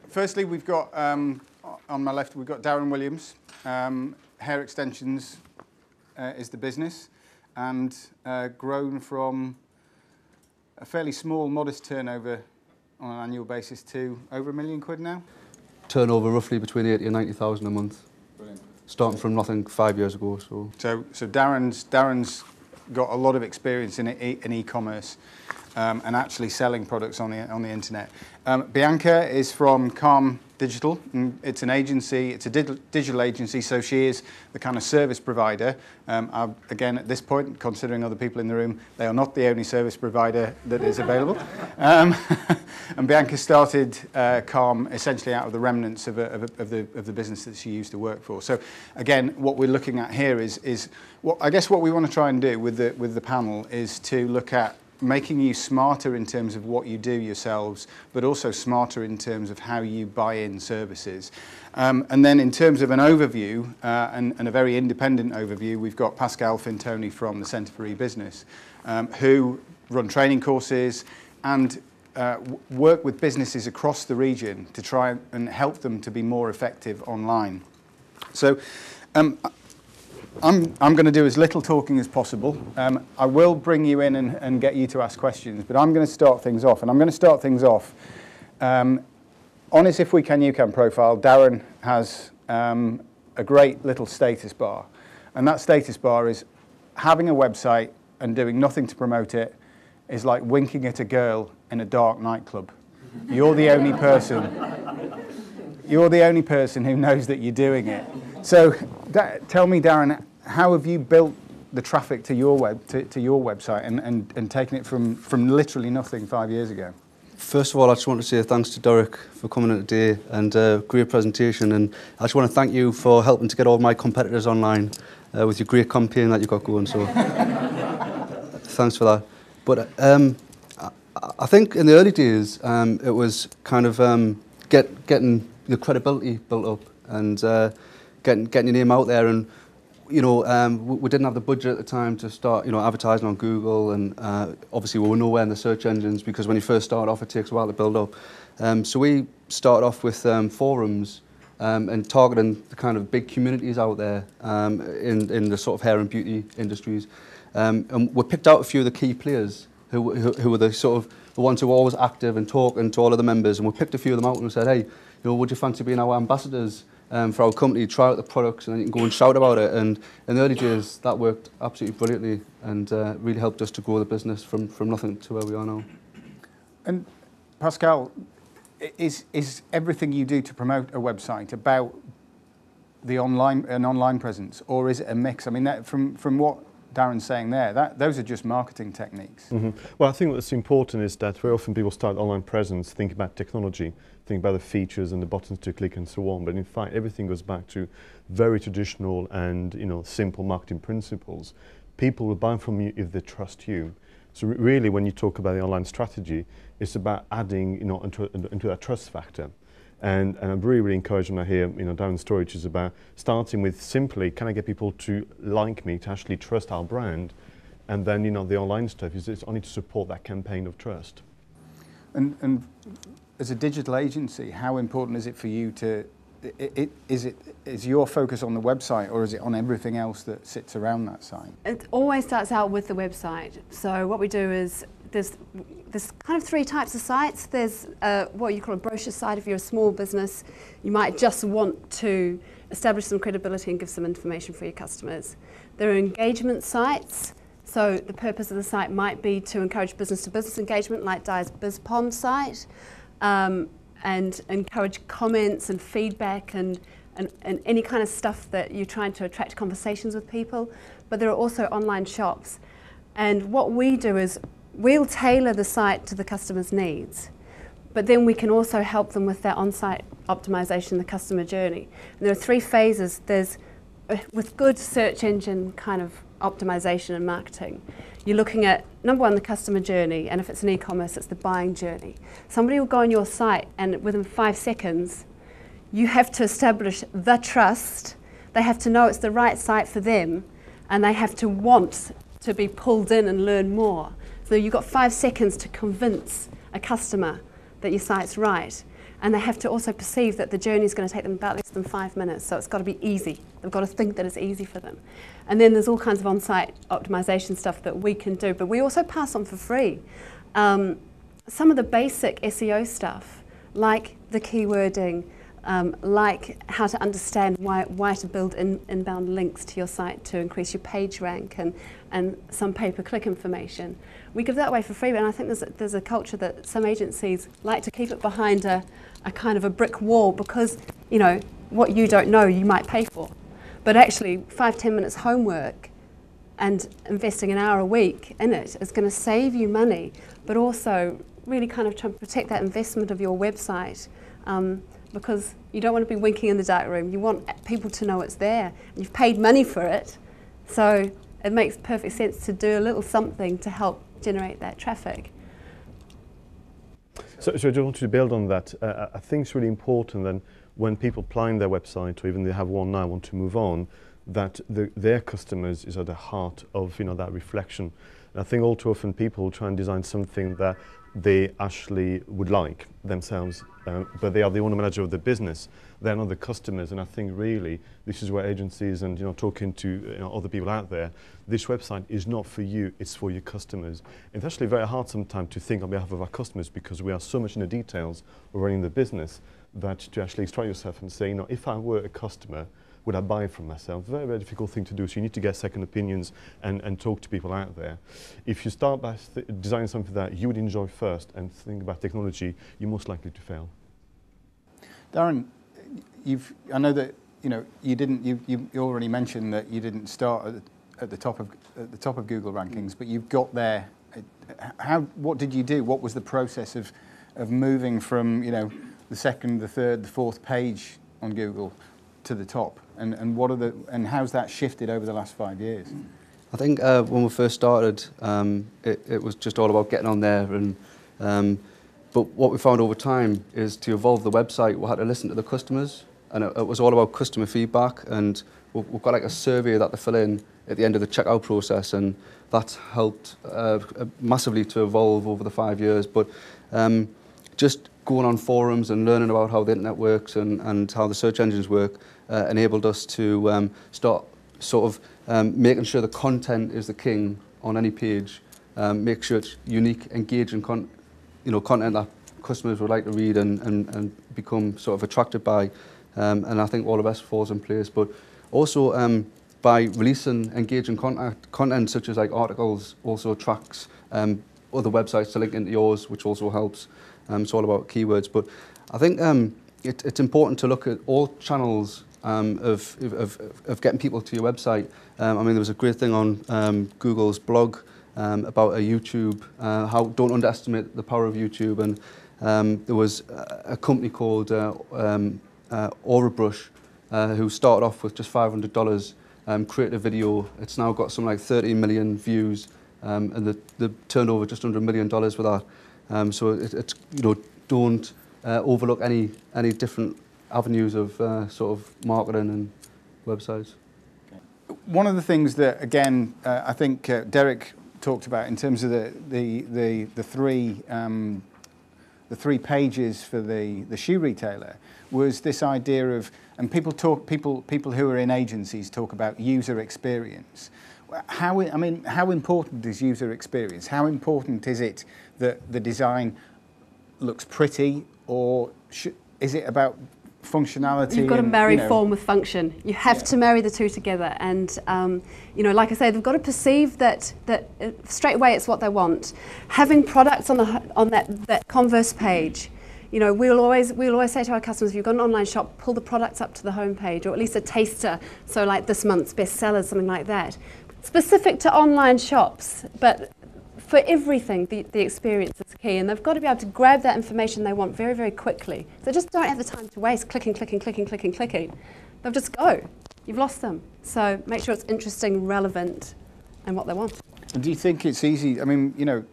Firstly, we've got, on my left, we've got Darren Williams. Hair Extensions is the business, and grown from a fairly small, modest turnover on an annual basis to over £1 million now. Turnover roughly between 80 and 90,000 a month. Brilliant. Starting from nothing 5 years ago. So Darren's got a lot of experience in e-commerce. And actually selling products on the internet. Bianca is from Calm Digital. And it's an agency, it's a digital agency, so she is the kind of service provider. Again, at this point, considering other people in the room, they are not the only service provider that is available. And Bianca started Calm essentially out of the remnants of the business that she used to work for. So again, what we're looking at here is I guess what we want to try and do with the panel is to look at making you smarter in terms of what you do yourselves, but also smarter in terms of how you buy in services. And then in terms of an overview, and a very independent overview, we've got Pascal Fintoni from the Centre for E-Business, who run training courses and work with businesses across the region to try and help them to be more effective online. So I'm going to do as little talking as possible. I will bring you in and get you to ask questions, but I'm going to start things off. And I'm going to start things off on his If We Can, You Can profile. Darren has a great little status bar. And that status bar is having a website and doing nothing to promote it is like winking at a girl in a dark nightclub. You're the only person. You're the only person who knows that you're doing it. So tell me, Darren, how have you built the traffic to your website and taken it from literally nothing 5 years ago? First of all, I just want to say thanks to Derek for coming in today, and great presentation. And I just want to thank you for helping to get all my competitors online with your great campaign that you've got going. So thanks for that. But I think in the early days, it was kind of getting the credibility built up and getting your name out there. And we didn't have the budget at the time to start advertising on Google, and obviously we were nowhere in the search engines, because when you first start off it takes a while to build up. So we started off with forums and targeting the kind of big communities out there in the sort of hair and beauty industries. And we picked out a few of the key players who were the sort of the ones who were always active and talking to all of the members, and we picked a few of them out and we said, hey, would you fancy being our ambassadors for our company, try out the products, and then you can go and shout about it. And in the early days, that worked absolutely brilliantly, and really helped us to grow the business from nothing to where we are now. And Pascal, is everything you do to promote a website about an online presence, or is it a mix? I mean, that, from what Darren's saying there, those are just marketing techniques. Mm-hmm. Well, I think what's important is that very often people start online presence, think about technology, think about the features and the buttons to click and so on. But in fact, everything goes back to very traditional and simple marketing principles. People will buy from you if they trust you. So really, when you talk about the online strategy, it's about adding into that trust factor. And I'm really encouraged when I hear Darren's story, which is about starting with simply, can I get people to like me, to actually trust our brand, and then the online stuff is only to support that campaign of trust. And as a digital agency, how important is it for you to? Is your focus on the website, or is it on everything else that sits around that site? It always starts out with the website. So what we do is there's kind of three types of sites. There's what you call a brochure site. If you're a small business, you might just want to establish some credibility and give some information for your customers. There are engagement sites. So the purpose of the site might be to encourage business-to-business engagement, like Di's BizPom site, and encourage comments and feedback and any kind of stuff that you're trying to attract conversations with people. But there are also online shops. And what we do is we'll tailor the site to the customer's needs. but then we can also help them with that on-site optimization, the customer journey. And there are 3 phases. There's, with good search engine kind of optimization and marketing, you're looking at, number 1, the customer journey, and if it's an e-commerce, it's the buying journey. Somebody will go on your site, and within 5 seconds, you have to establish the trust. They have to know it's the right site for them, and they have to want to be pulled in and learn more. So you've got 5 seconds to convince a customer that your site's right. And they have to also perceive that the journey is going to take them about less than 5 minutes, so it's got to be easy. They've got to think that it's easy for them. And then there's all kinds of on-site optimization stuff that we can do, but we also pass on for free. Some of the basic SEO stuff, like the keywording, like how to understand why to build inbound links to your site to increase your page rank, and some pay-per-click information. We give that away for free, and I think there's a culture that some agencies like to keep it behind a kind of a brick wall, because, you know, what you don't know you might pay for. But actually 5-10 minutes homework and investing an hour a week in it is going to save you money, but also really kind of try to protect that investment of your website, because you don't want to be winking in the dark room. You want people to know it's there. You've paid money for it, so it makes perfect sense to do a little something to help generate that traffic. So I just want to build on that. I think it's really important that when people plan their website, or even they have one now want to move on, that their customers is at the heart of, you know, that reflection. And I think all too often people try and design something that they actually would like themselves, but they are the owner manager of the business. They're not the customers, and I think really this is where agencies and, you know, talking to, you know, other people out there, this website is not for you, it's for your customers. It's actually very hard sometimes to think on behalf of our customers, because we are so much in the details of running the business, that to actually extract yourself and say, you know, if I were a customer, would I buy from myself? Very, very difficult thing to do. So you need to get second opinions and talk to people out there. If you start by designing something that you would enjoy first and think about technology, you're most likely to fail. Darren, I know that, you know, you already mentioned that you didn't start at the top of Google rankings, but you've got there. What did you do? What was the process of moving from, you know, the second, the third, the fourth page on Google to the top, and how's that shifted over the last 5 years? I think when we first started, it was just all about getting on there, and but what we found over time is to evolve the website, we had to listen to the customers, and it was all about customer feedback, and we've got like a survey that they fill in at the end of the checkout process, and that's helped massively to evolve over the 5 years. But just going on forums and learning about how the internet works and how the search engines work enabled us to start sort of making sure the content is the king on any page, make sure it's unique, engaging content that customers would like to read and become sort of attracted by, and I think all the rest falls in place. But also by releasing engaging content such as like articles also attracts other websites to link into yours, which also helps. It's all about keywords, but I think it's important to look at all channels of getting people to your website. I mean, there was a great thing on Google's blog about a YouTube, how don't underestimate the power of YouTube, and there was a company called Aurabrush who started off with just $500, created a video. It's now got something like 30 million views, and the turnover just under $1 million with that. So it's you know, don't overlook any different avenues of sort of marketing and websites. One of the things that, again, I think Derek talked about in terms of the three pages for the shoe retailer was this idea of, and people who are in agencies talk about user experience. How important is user experience? How important is it that the design looks pretty, or is it about functionality? You've got to marry form with function. You have to marry the two together, and you know, like I say, they've got to perceive that straight away it's what they want. Having products on that Converse page, you know, we'll always say to our customers, if you've got an online shop, pull the products up to the home page, or at least a taster. So like this month's bestsellers, something like that, specific to online shops, but for everything, the experience is key, and they've got to be able to grab that information they want very, very quickly. They just don't have the time to waste clicking. They'll just go. You've lost them. So make sure it's interesting, relevant, and what they want. And do you think it's easy? I mean, you know,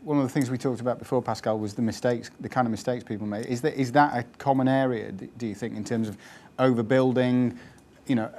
one of the things we talked about before, Pascal, was the mistakes, the kind of mistakes people make. Is that a common area, do you think, in terms of overbuilding, you know,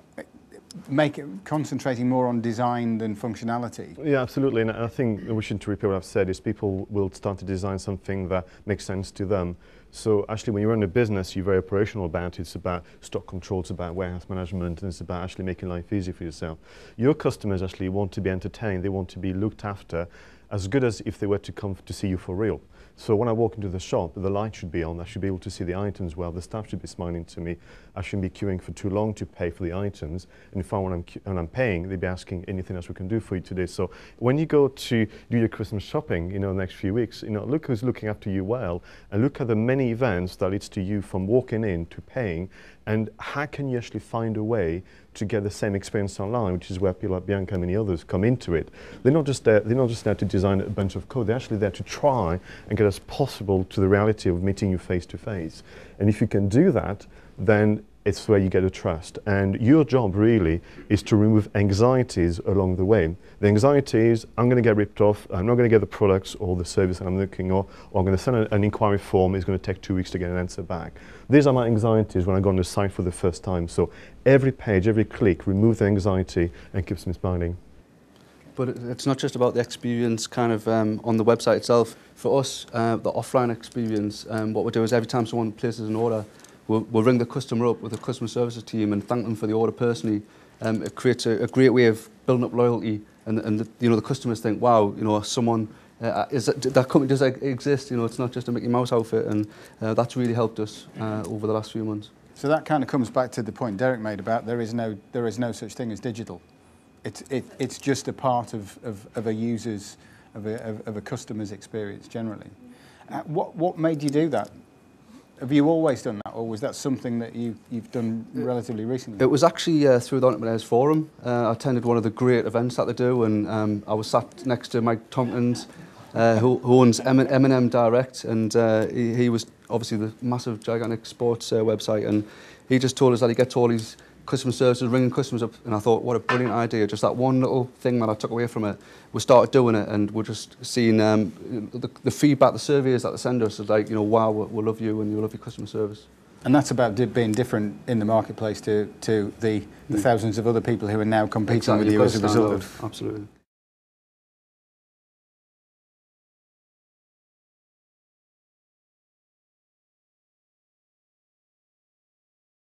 concentrating more on design than functionality? Yeah, absolutely. And I think, wishing to repeat what I've said, is people will start to design something that makes sense to them. So actually, when you run a business, you're very operational about it. It's about stock control, it's about warehouse management, and it's about actually making life easy for yourself. Your customers actually want to be entertained. They want to be looked after as good as if they were to come to see you for real. So when I walk into the shop, the light should be on. I should be able to see the items well. The staff should be smiling to me. I shouldn't be queuing for too long to pay for the items. And if when I'm paying, they'd be asking anything else we can do for you today. So when you go to do your Christmas shopping, you know, next few weeks, you know, look who's looking after you well, and look at the many events that leads to you from walking in to paying, and how can you actually find a way to get the same experience online, which is where people like Bianca and many others come into it. They're not just there to design a bunch of code, they're actually there to try and get as possible to the reality of meeting you face to face. And if you can do that, then it's where you get a trust. And your job really is to remove anxieties along the way. The anxiety is, I'm going to get ripped off, I'm not going to get the products or the service that I'm looking or I'm going to send an inquiry form, it's going to take 2 weeks to get an answer back. These are my anxieties when I go on the site for the first time. So every page, every click, remove the anxiety and keeps me smiling. But it's not just about the experience kind of on the website itself. For us, the offline experience, what we do is every time someone places an order, we'll ring the customer up with the customer services team and thank them for the order personally. It creates a great way of building up loyalty, and you know, the customers think, wow, you know, someone that company does exist. You know, it's not just a Mickey Mouse outfit, and that's really helped us over the last few months. So that kind of comes back to the point Derek made about there is no such thing as digital. It's just a part of a user's of a customer's experience generally. What made you do that? Have you always done that, or was that something that you've done relatively recently? It was actually through the Entrepreneurs Forum. I attended one of the great events that they do, and I was sat next to Mike Tompkins, who owns M&M Direct, and he was obviously the massive, gigantic sports website, and he just told us that he gets all these customer services ringing customers up, and I thought, what a brilliant idea. Just that one little thing that I took away from it. We started doing it, and we're just seeing the feedback, the surveys that they send us is like, you know, wow, we love you and we love your customer service. And that's about being different in the marketplace to the thousands of other people who are now competing with you as a result of... Absolutely.